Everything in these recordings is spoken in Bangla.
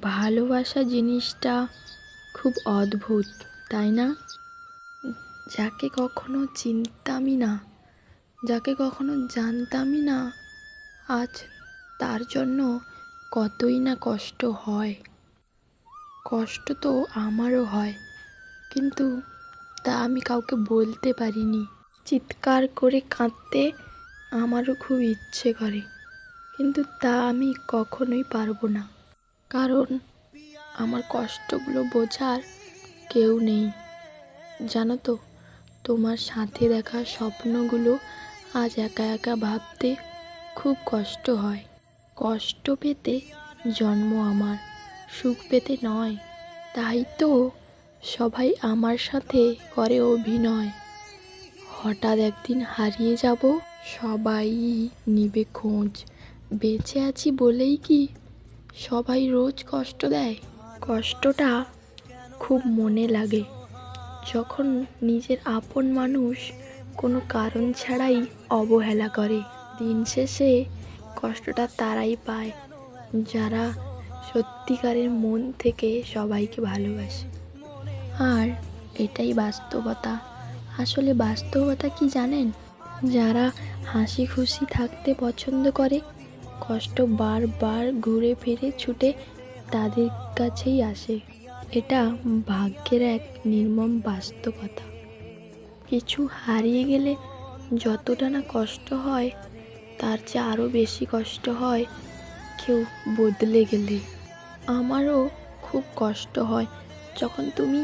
ভালোবাসা জিনিসটা খুব অদ্ভুত, তাই না? যাকে কখনো চিনতামই না, যাকে কখনো জানতামই না, আজ তার জন্য কতই না কষ্ট হয়। কষ্ট তো আমারও হয়, কিন্তু তা আমি কাউকে বলতে পারিনি। চিৎকার করে কাঁদতে আমারও খুব ইচ্ছে করে, কিন্তু তা আমি কখনোই পারবো না, কারণ আমার কষ্টগুলো বোঝার কেউ নেই। জানো তো, তোমার সাথে দেখা স্বপ্নগুলো আজ একা একা ভাবতে খুব কষ্ট হয়। কষ্ট পেতে জন্ম আমার, সুখ পেতে নয়। তাই তো সবাই আমার সাথে করে অভিনয়। হঠাৎ একদিন হারিয়ে যাব, সবাই নিবে খোঁজ। বেঁচে আছি বলেই কি সবাই রোজ কষ্ট দেয়? কষ্টটা খুব মনে লাগে যখন নিজের আপন মানুষ কোনো কারণ ছাড়াই অবহেলা করে। দিন শেষে কষ্টটা তারাই পায় যারা সত্যিকারের মন থেকে সবাইকে ভালোবাসে। আর এটাই বাস্তবতা। আসলে বাস্তবতা কি জানেন? যারা হাসি খুশি থাকতে পছন্দ করে, কষ্ট বারবার ঘুরে ফিরে ছুটে তাদের কাছেই আসে। এটা ভাগ্যের এক নির্মম বাস্তবতা। কিছু হারিয়ে গেলে যতটা না কষ্ট হয়, তার চেয়ে আরও বেশি কষ্ট হয় কেউ বদলে গেলে। আমারও খুব কষ্ট হয় যখন তুমি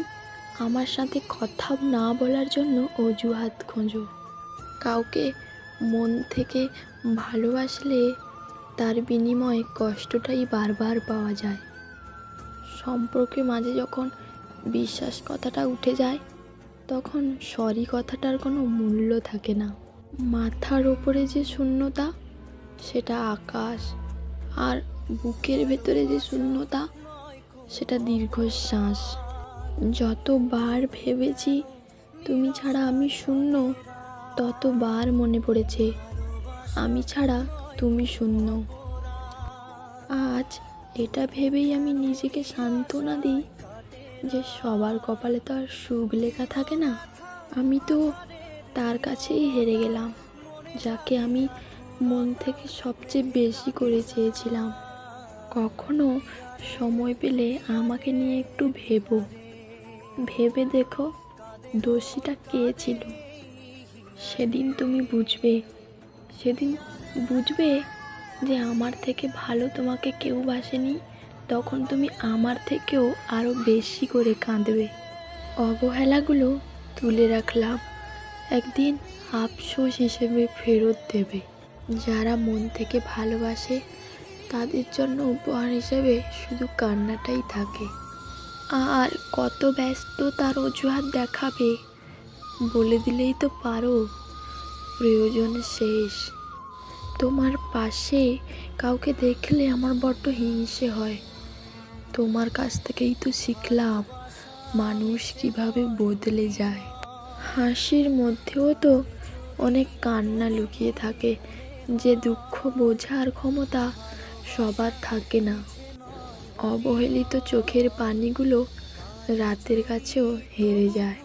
আমার সাথে কথা না বলার জন্য অজুহাত খোঁজো। কাউকে মন থেকে ভালোবাসলে তার বিনিময়ে কষ্টটাই বারবার পাওয়া যায়। সম্পর্কের মাঝে যখন বিশ্বাস কথাটা উঠে যায়, তখন সরি কথাটার কোনো মূল্য থাকে না। মাথার ওপরে যে শূন্যতা, সেটা আকাশ, আর বুকের ভেতরে যে শূন্যতা, সেটা দীর্ঘশ্বাস। যতবার ভেবেছি তুমি ছাড়া আমি শূন্য, ততবার মনে পড়েছে আমি ছাড়া তুমি শূন্য। আজ এটা ভেবেই আমি নিজেকে সান্ত্বনা দিই যে সবার কপালে তো আর সুখ লেখা থাকে না। আমি তো তার কাছেই হেরে গেলাম যাকে আমি মন থেকে সবচেয়ে বেশি করে চেয়েছিলাম। কখনো সময় পেলে আমাকে নিয়ে একটু ভেবে দেখো, দোষীটা কে ছিল। সেদিন তুমি বুঝবে যে আমার থেকে ভালো তোমাকে কেউ বাসেনি। তখন তুমি আমার থেকেও আরও বেশি করে কাঁদবে। অবহেলাগুলো তুলে রাখলাম, একদিন আফসোস হিসেবে ফেরত দেবে। যারা মন থেকে ভালোবাসে তাদের জন্য উপহার হিসেবে শুধু কান্নাটাই থাকে। আর কত ব্যস্ত তার অজুহাত দেখাবে? বলে দিলেই তো পারো, প্রয়োজন শেষ। তোমার পাশে কাউকে দেখলে আমার বড্ড হিংসে হয়। তোমার কাছ থেকেই তো শিখলাম মানুষ কিভাবে বদলে যায়। হাসির মধ্যেও তো অনেক কান্না লুকিয়ে থাকে, যে দুঃখ বোঝার ক্ষমতা সবার থাকে না। অবহেলিত চোখের পানিগুলো রাতের কাছেও হেরে যায়।